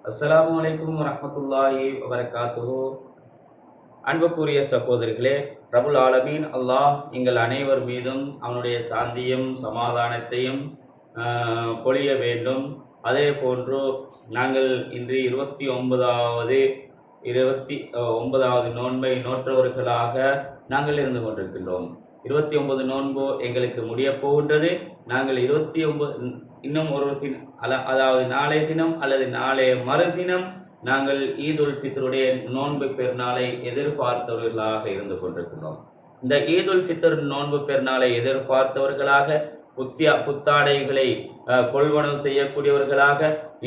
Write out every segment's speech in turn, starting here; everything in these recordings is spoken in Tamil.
அஸ்ஸலாமு அலைக்கும் வரஹ்மத்துல்லாஹி வபரகாத்துஹு. அன்புக்குரிய சகோதரிகளே, ரபுல் ஆலமீன் அல்லாஹ் எங்கள் அனைவர் மீதும் அவனுடைய சாந்தியும் சமாதானத்தையும் பொழிய வேண்டும். அதே போன்று நாங்கள் இன்று 29வது நோன்பை நோற்றவர்களாக நாங்கள் இருந்து கொண்டிருக்கின்றோம். 29 நோன்பு எங்களுக்கு முடிய போகின்றது. நாங்கள் 29 இன்னும் ஒரு அதாவது நாளைய தினம் அல்லது நாளைய மறுதினம் நாங்கள் ஈதுல் ஃபித்ருடைய நோன்பு பெருநாளை எதிர்பார்த்தவர்களாக இருந்து கொண்டிருக்கின்றோம். இந்த ஈதுல் ஃபித்ர் நோன்பு பெருநாளை எதிர்பார்த்தவர்களாக புத்தாடைகளை கொள்வனவு செய்யக்கூடியவர்களாக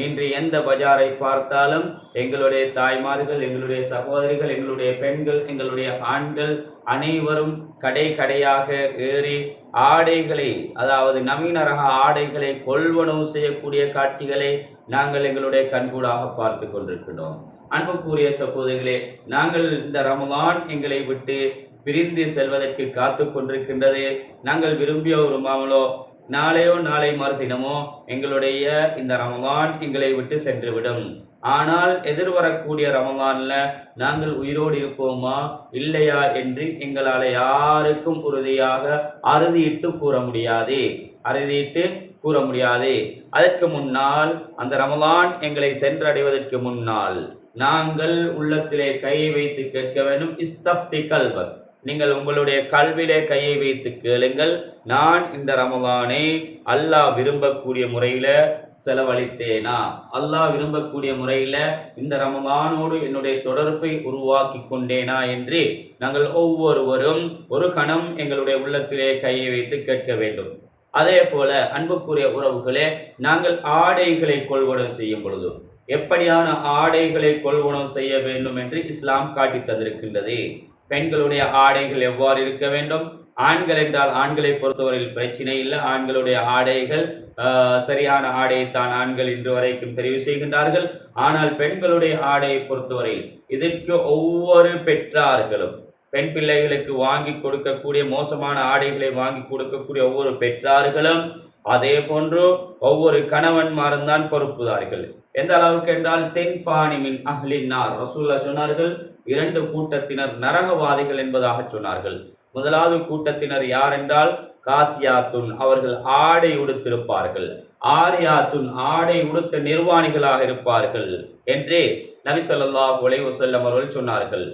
இன்று எந்த பஜாரை பார்த்தாலும் எங்களுடைய தாய்மார்கள், எங்களுடைய சகோதரிகள், எங்களுடைய பெண்கள், எங்களுடைய ஆண்கள் அனைவரும் கடையாக ஏறி ஆடைகளை, அதாவது நவீன ரக ஆடைகளை கொள்வனவு செய்யக்கூடிய காட்சிகளை நாங்கள் எங்களுடைய கண்கூடாக பார்த்து கொண்டிருக்கிறோம். அன்புக்குரிய சகோதரிகளே, நாங்கள் இந்த ரமலான் எங்களை விட்டு பிரிந்து செல்வதற்கு காத்து கொண்டிருக்கின்றது. நாங்கள் விரும்பிய ஒரு மாமலோ நாளையோ நாளை மறுதினமோ எங்களுடைய இந்த ரமலான் எங்களை விட்டு சென்றுவிடும். ஆனால் எதிர்வரக்கூடிய ரமலான்ல நாங்கள் உயிரோடு இருப்போமா இல்லையா என்று எங்களால் யாருக்கும் உறுதியாக அறுதியிட்டு கூற முடியாது. அதற்கு முன்னால், அந்த ரமலான் எங்களை சென்றடைவதற்கு முன்னால் நாங்கள் உள்ளத்திலே கையை வைத்து கேட்க வேண்டும். இஸ்தஃப்தி கல்பக், நீங்கள் உங்களுடைய கல்விலே கையை வைத்து கேளுங்கள். நான் இந்த ரமலானை அல்லாஹ் விரும்பக்கூடிய முறையில செலவழித்தேனா? அல்லாஹ் விரும்பக்கூடிய முறையில இந்த ரமலானோடு என்னுடைய தொடர்பை உருவாக்கி கொண்டேனா என்று நாங்கள் ஒவ்வொருவரும் ஒரு கணம் எங்களுடைய உள்ளத்திலே கையை வைத்து கேட்க வேண்டும். அதே போல அன்புக்குரிய உறவுகளே, நாங்கள் ஆடைகளை கொள்வனவு செய்யும் பொழுது எப்படியான ஆடைகளை கொள்வனவு செய்ய வேண்டும் என்று இஸ்லாம் காட்டி தந்திருக்கின்றது. பெண்களுடைய ஆடைகள் எவ்வாறு இருக்க வேண்டும்? ஆண்கள் என்றால் ஆண்களை பொறுத்தவரையில் பிரச்சனை இல்லை. ஆண்களுடைய ஆடைகள் சரியான ஆடையைத்தான் ஆண்கள் இன்று வரைக்கும் தெரிவு செய்கின்றார்கள். ஆனால் பெண்களுடைய ஆடையை பொறுத்தவரையில் இதற்கு ஒவ்வொரு பெற்றார்களும், பெண் பிள்ளைகளுக்கு வாங்கி கொடுக்கக்கூடிய மோசமான ஆடைகளை வாங்கி கொடுக்கக்கூடிய ஒவ்வொரு பெற்றார்களும், அதே போன்று ஒவ்வொரு கணவன்மாரும் தான் பொறுப்புதார்கள். எந்த அளவுக்கு என்றால், சென்ஃபானி மின் அஹ்லின்னார், ரசூலுல்லாஹ் சொன்னார்கள், 2 கூட்டத்தினர் நரகவாதிகள் என்பதாக சொன்னார்கள். முதலாவது கூட்டத்தினர் யார் என்றால், காசியாத்துன், அவர்கள் ஆடை உடுத்திருப்பார்கள். ஆரியாத்துன், ஆடை உடுத்த நிர்வாணிகளாக இருப்பார்கள் என்று நபி ஸல்லல்லாஹு அலைஹி வஸல்லம் அவர்கள் சொன்னார்கள்.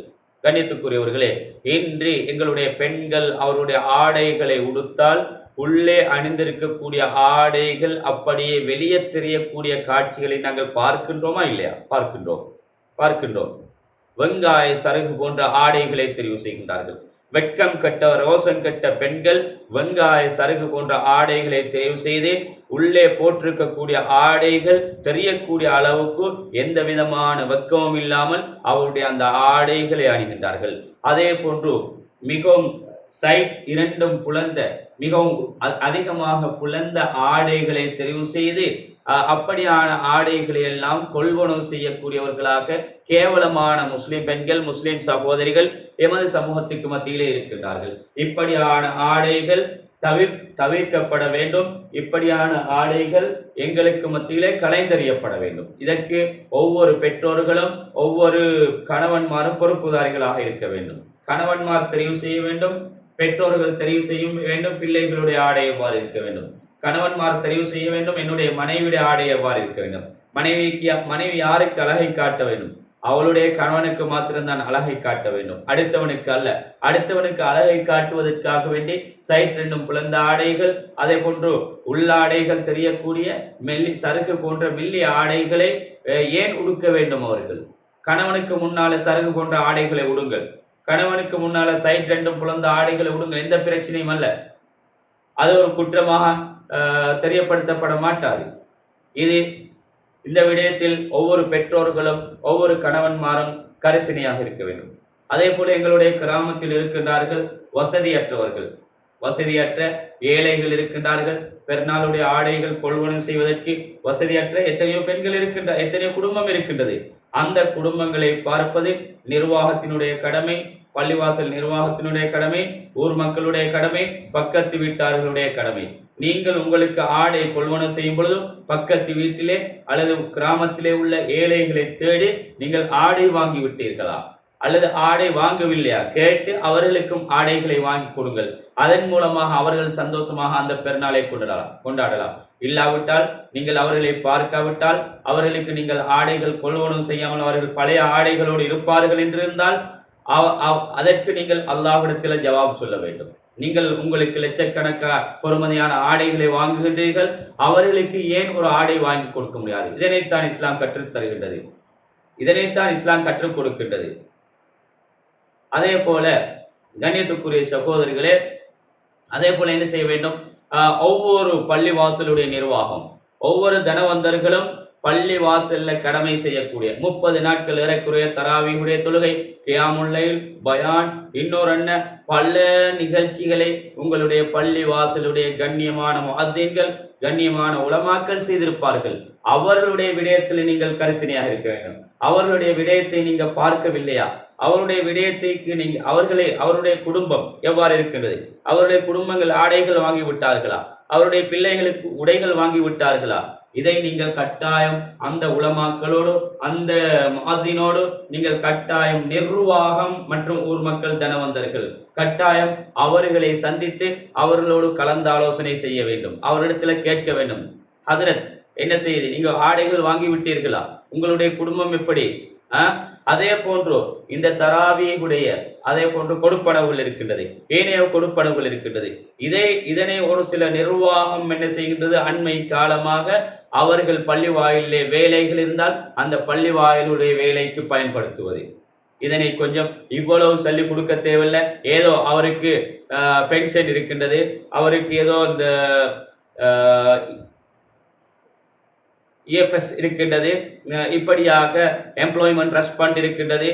கண்ணியத்துக்குரியவர்களே, இன்று எங்களுடைய பெண்கள் அவருடைய ஆடைகளை உடுத்தால் உள்ளே அணிந்திருக்கக்கூடிய ஆடைகள் அப்படியே வெளியே தெரியக்கூடிய காட்சிகளை நாங்கள் பார்க்கின்றோமா இல்லையா? பார்க்கின்றோம். வெங்காய சரகு போன்ற ஆடைகளை தெரிவு செய்கின்றார்கள். வெட்கம் கட்ட, ரோசன் கட்ட பெண்கள் வெங்காய சரகு போன்ற ஆடைகளை தெரிவு செய்து உள்ளே போட்டிருக்கக்கூடிய ஆடைகள் தெரியக்கூடிய அளவுக்கு எந்த விதமான வெட்கமும் இல்லாமல் அவருடைய அந்த ஆடைகளை அணிகின்றார்கள். அதே போன்று மிகவும் சைட் 2 புலந்த, மிகவும் அதிகமாக புலந்த ஆடைகளை தெரிவு செய்து அப்படியான ஆடைகளை எல்லாம் கொள்வனவு செய்யக்கூடியவர்களாக கேவலமான முஸ்லிம் பெண்கள், முஸ்லிம் சகோதரிகள் எமது சமூகத்துக்கு மத்தியிலே இருக்கின்றார்கள். இப்படியான ஆடைகள் தவிர்க்கப்பட வேண்டும். இப்படியான ஆடைகள் எங்களுக்கு மத்தியிலே கலைந்தறியப்பட வேண்டும். இதற்கு ஒவ்வொரு பெற்றோர்களும் ஒவ்வொரு கணவன்மாரும் பொறுப்புதாரிகளாக இருக்க வேண்டும். கணவன்மார் தெரிவு செய்ய வேண்டும், பெற்றோர்கள் தெரிவு செய்ய வேண்டும். பிள்ளைகளுடைய ஆடை எவ்வாறு இருக்க வேண்டும்? கணவன்மார் தெரிவு செய்ய வேண்டும், என்னுடைய மனைவியுடைய ஆடை எவ்வாறு இருக்க வேண்டும்? மனைவி யாருக்கு அழகை காட்ட வேண்டும்? அவளுடைய கணவனுக்கு மாத்திரம்தான் அழகை காட்ட வேண்டும், அடுத்தவனுக்கு அல்ல. அடுத்தவனுக்கு அழகை காட்டுவதற்காக வேண்டி சைட் 2 புலந்த ஆடைகள், அதே போன்று உள்ளாடைகள் தெரியக்கூடிய சருகு போன்ற மெல்லிய ஆடைகளை ஏன் உடுக்க வேண்டும்? அவர்கள் கணவனுக்கு முன்னால சருகு போன்ற ஆடைகளை உடுங்கள், கணவனுக்கு முன்னால சைட் 2 புலந்த ஆடைகளை உடுங்கள், எந்த பிரச்சனையும் அல்ல. அது ஒரு குற்றமாக தெரியப்படுத்தப்பட மாட்டாது. இந்த விடயத்தில் ஒவ்வொரு பெற்றோர்களும் ஒவ்வொரு கணவன்மாரும் கரிசனையாக இருக்க வேண்டும். அதே போல எங்களுடைய கிராமத்தில் இருக்கின்றார்கள் வசதியற்ற ஏழைகள் இருக்கின்றார்கள். பெருநாளுடைய ஆடைகள் கொள்வனவு செய்வதற்கு வசதியற்ற எத்தனையோ பெண்கள் எத்தனையோ குடும்பம் இருக்கின்றது. அந்த குடும்பங்களை பார்ப்பது நிர்வாகத்தினுடைய கடமை, பள்ளிவாசல் நிர்வாகத்தினுடைய கடமை, ஊர் மக்களுடைய கடமை, பக்கத்து வீட்டார்களுடைய கடமை. நீங்கள் உங்களுக்கு ஆடை கொள்வனவு செய்யும் பொழுது பக்கத்து வீட்டிலே அல்லது கிராமத்திலே உள்ள ஏழைகளை தேடி நீங்கள் ஆடை வாங்கி விட்டீர்களா அல்லது ஆடை வாங்கவில்லையா கேட்டு அவர்களுக்கும் ஆடைகளை வாங்கி கொடுங்கள். அதன் மூலமாக அவர்கள் சந்தோஷமாக அந்த பெருநாளை கொண்டாடலாம். இல்லாவிட்டால் நீங்கள் அவர்களை பார்க்காவிட்டால் அவர்களுக்கு நீங்கள் ஆடைகள் கொள்வனவு செய்யாமல் அவர்கள் பழைய ஆடைகளோடு இருப்பார்கள் என்றிருந்தால் அதற்கு நீங்கள் அல்லாஹ்விடத்தில் ஜவாப் சொல்ல வேண்டும். நீங்கள் உங்களுக்கு லட்சக்கணக்கான பொறுமதியான ஆடைகளை வாங்குகின்றீர்கள், அவர்களுக்கு ஏன் ஒரு ஆடை வாங்கி கொடுக்க முடியாது? இதனைத்தான் இஸ்லாம் கற்றுத் தருகின்றது, இதனைத்தான் இஸ்லாம் கற்றுக் கொடுக்கின்றது. அதே போல கண்ணியத்துக்குரிய சகோதரர்களே, அதே போல என்ன செய்ய வேண்டும்? ஒவ்வொரு பள்ளி வாசலுடைய நிர்வாகம், ஒவ்வொரு தனவந்தர்களும் பள்ளி வாசல்ல கடமை செய்யக்கூடிய 30 நாட்கள் ஏறக்குறைய தராவீஹுடைய தொழுகை, கியாமுல் லைல், பயான், இன்னொரு பல நிகழ்ச்சிகளை உங்களுடைய பள்ளி வாசலுடைய கண்ணியமான முஅத்தின்கள், கண்ணியமான உலமாக்கள் செய்திருப்பார்கள். அவர்களுடைய விடயத்தில் நீங்கள் கரிசனையாக இருக்க வேண்டும். அவர்களுடைய விடயத்தை நீங்க பார்க்கவில்லையா? அவருடைய விடயத்தைக்கு நீங்க அவருடைய குடும்பம் எவ்வாறு இருக்கின்றது? அவருடைய குடும்பங்கள் ஆடைகள் வாங்கி விட்டார்களா? அவருடைய பிள்ளைகளுக்கு உடைகள் வாங்கி விட்டார்களா? இதை நீங்கள் கட்டாயம் அந்த உலமாக்களோடு, அந்த முஅத்தினோடு நீங்கள் கட்டாயம் நிர்வாகம் மற்றும் ஊர் மக்கள் தனவந்தர்கள் கட்டாயம் அவர்களை சந்தித்து அவர்களோடு கலந்தாலோசனை செய்ய வேண்டும். அவரிடத்துல கேட்க வேண்டும், ஹதரத் என்ன செய்யுது, நீங்க ஆடைகள் வாங்கி விட்டீர்களா? உங்களுடைய குடும்பம் எப்படி? அதே போன்று இந்த தராவீஹுடைய அதே போன்று கொடுப்பனவுகள் இருக்கின்றது, ஏனைய கொடுப்பனவுகள் இருக்கின்றது. இதனை ஒரு சில நிர்வாகம் என்ன செய்கின்றது? அண்மை காலமாக அவர்கள் பள்ளி வாயிலே வேலைகள் இருந்தால் அந்த பள்ளி வாயிலுடைய வேலைக்கு பயன்படுத்துவது. இதனை கொஞ்சம் இவ்வளவு சொல்லி கொடுக்க தேவையில்லை. ஏதோ அவருக்கு பென்ஷன் இருக்கின்றது, அவருக்கு ஏதோ இந்த EFS இருக்கின்றது, இப்படியாக எம்ப்ளாய்மெண்ட் ட்ரஸ்ட் ஃபண்ட் இருக்கின்றது.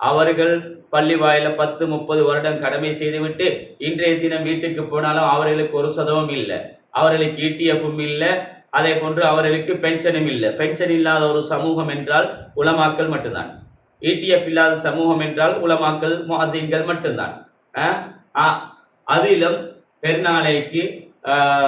அவர்கள் பள்ளி வாயில 10-30 வருடம் கடமை செய்துவிட்டு இன்றைய தினம் வீட்டுக்கு போனாலும் அவர்களுக்கு ஒரு சதவீதம் இல்லை, அவர்களுக்கு ETF-ம் இல்லை, அதே போன்று அவர்களுக்கு பென்ஷனும் இல்லை. பென்ஷன் இல்லாத ஒரு சமூகம் என்றால் உலமாக்கள் மட்டும்தான். ETF இல்லாத சமூகம் என்றால் உலமாக்கள் முஅத்தின்கள் மட்டும்தான். அதிலும் பெருநாளைக்கு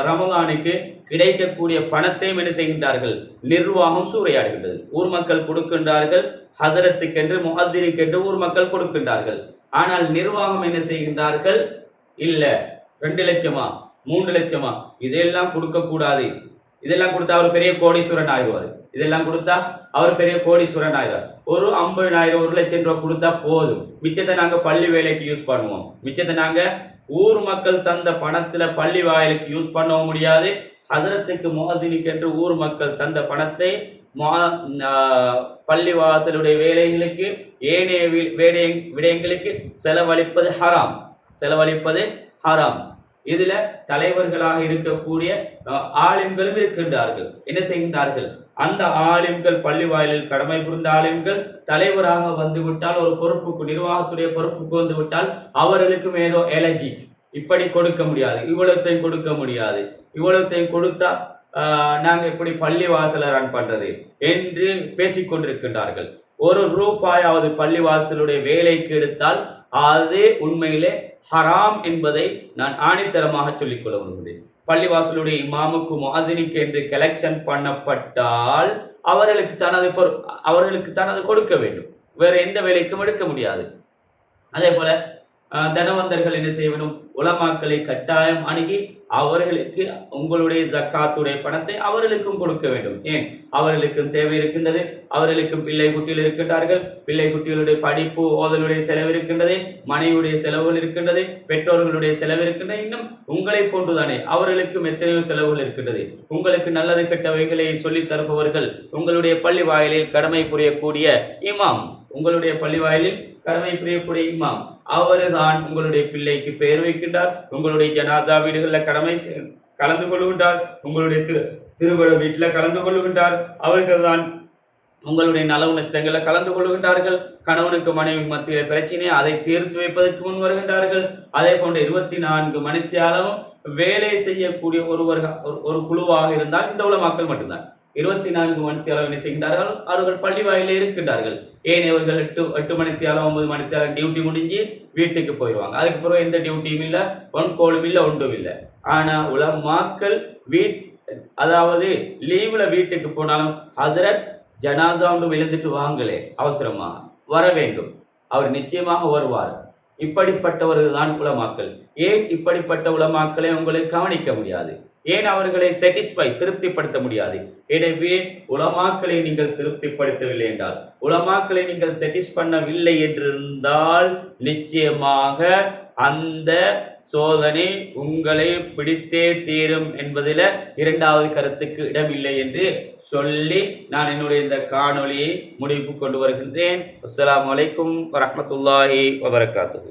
ரமலானுக்கு கிடைக்கக்கூடிய பணத்தையும் என்ன செய்கின்றார்கள்? நிர்வாகம் சூறையாடுகின்றது. ஊர் மக்கள் கொடுக்கின்றார்கள், ஹதரத்துக்கென்று முஅத்தினுக்கென்று ஊர் மக்கள் கொடுக்கின்றார்கள். ஆனால் நிர்வாகம் என்ன செய்கின்றார்கள்? இல்ல 2 லட்சமா 3 லட்சமா இதெல்லாம் கொடுக்க கூடாது, இதெல்லாம் கொடுத்தா அவர் பெரிய கோடீஸ்வரன் ஆயிடுவார், இதெல்லாம் கொடுத்தா அவர் பெரிய கோடீஸ்வரன் ஆயிடுவார். ஒரு 50,000 1 லட்சம் ரூபாய் கொடுத்தா போதும், மிச்சத்தை நாங்க பள்ளி வேலைக்கு யூஸ் பண்ணுவோம், மிச்சத்தை நாங்க ஊர் மக்கள் தந்த பணத்துல பள்ளி வாயிலுக்கு யூஸ் பண்ணவும் முடியாது. ஹதரத்துக்கு முஅத்தினுக்கு என்று ஊர் மக்கள் தந்த பணத்தை பள்ளி வாசலுடைய வேலைகளுக்கு ஏனைய விடயங்களுக்கு செலவழிப்பது ஹராம், செலவழிப்பது ஹராம். இதுல தலைவர்களாக இருக்கக்கூடிய ஆலிம்களும் இருக்கின்றார்கள். என்ன செய்கின்றார்கள்? அந்த ஆலிம்கள் பள்ளி வாயிலில் கடமை புரிந்த ஆலிம்கள் தலைவராக வந்துவிட்டால், ஒரு பொறுப்புக்கு நிர்வாகத்துடைய பொறுப்புக்கு வந்து விட்டால் அவர்களுக்கும் ஏதோ எலர்ஜி, இப்படி கொடுக்க முடியாது, இவ்வளத்தையும் கொடுக்க முடியாது, இவ்வளத்தையும் கொடுத்தா நாங்க எப்படி பள்ளி வாசலை ரன் பண்றது என்று பேசிக்கொண்டிருக்கின்றார்கள். ஒரு ரூபாயாவது பள்ளி வாசலுடைய வேலைக்கு எடுத்தால் அது உண்மையிலே ஹராம் என்பதை நான் ஆணித்தரமாக சொல்லிக்கொள்ள விரும்புகிறேன். பள்ளிவாசலுடைய இமாமுக்கு முஅத்தினுக்கு என்று கலெக்ஷன் பண்ணப்பட்டால் அவர்களுக்கு தனது கொடுக்க வேண்டும், வேற எந்த வேலைக்கும் எடுக்க முடியாது. அதே போல தனவந்தர்கள் என்ன செய்ய வேண்டும்? உலமாக்களை கட்டாயம் அணுகி அவர்களுக்கு உங்களுடைய ஜக்காத்துடைய பணத்தை அவர்களுக்கும் கொடுக்க வேண்டும். ஏன்? அவர்களுக்கும் தேவை இருக்கின்றது, அவர்களுக்கும் பிள்ளை குட்டிகள் இருக்கின்றார்கள், பிள்ளை குட்டிகளுடைய படிப்பு ஓதலுடைய செலவு இருக்கின்றது, மனைவியுடைய செலவுகள் இருக்கின்றது, பெற்றோர்களுடைய செலவு இருக்கின்றது, இன்னும் உங்களை போன்றுதானே அவர்களுக்கும் எத்தனையோ செலவுகள் இருக்கின்றது. உங்களுக்கு நல்லது கெட்டவைகளை சொல்லித் தருபவர்கள் உங்களுடைய பள்ளி வாயிலில் கடமை புரியக்கூடிய இமாம், உங்களுடைய பள்ளி வாயிலில் கடமை புரியக்கூடிய இமாம் அவர்தான் உங்களுடைய பிள்ளைக்கு பெயர் வைக்கின்றார், உங்களுடைய ஜனாதா வீடுகளில் கலந்து கொள்கின்றார், உங்களுடைய திருவிழா வீட்டில் கலந்து கொள்கின்றார், அவர்கள் தான் உங்களுடைய நலவு நஷ்டங்களில் கலந்து கொள்கின்றார்கள். கணவனுக்கு மனைவி மத்திய பிரச்சனை அதை தீர்த்து வைப்பதற்கு முன் வருகின்றார்கள். அதே போன்ற 24 மணித்தியாலமும் வேலை செய்யக்கூடிய ஒரு குழுவாக இருந்தால் இந்த உலமாக்கள் மட்டும்தான். 24 மணித்தியாலம் என்ன செய்கின்றார்கள்? அவர்கள் பள்ளி வாயிலே இருக்கின்றார்கள். ஏனையவர்கள் 8 மணித்தியாலம் 9 மணித்தியாலம் டியூட்டி முடிஞ்சு வீட்டுக்கு போயிடுவாங்க. அதுக்கு பிறகு எந்த டியூட்டியும் இல்லை, ஒன் கோலும் இல்லை, ஒன்றும் இல்லை. ஆனா உலமாக்கள் அதாவது லீவுல வீட்டுக்கு போனாலும் ஹசரத் ஜனாசா ஒன்று விழுந்துட்டு வாங்களே, அவசரமா வர வேண்டும், அவர் நிச்சயமாக வருவார். இப்படிப்பட்டவர்கள் தான் உலமாக்கள். ஏன் இப்படிப்பட்ட உலமாக்களை உங்களை கவனிக்க முடியாது? ஏன் அவர்களை திருப்திப்படுத்த முடியாது? எனவே உலமாக்களை நீங்கள் திருப்திப்படுத்தவில்லை என்றால், உலமாக்களை நீங்கள் பண்ணவில்லை என்றிருந்தால் நிச்சயமாக அந்த சோதனை உங்களை பிடித்தே தீரும் என்பதில் இரண்டாவது கருத்துக்கு இடமில்லை என்று சொல்லி நான் என்னுடைய இந்த காணொளியை முடிவுக்கு கொண்டு வருகின்றேன். அஸ்ஸலாமு அலைக்கும் வரஹ்மத்துல்லாஹி வபரகாத்துஹு.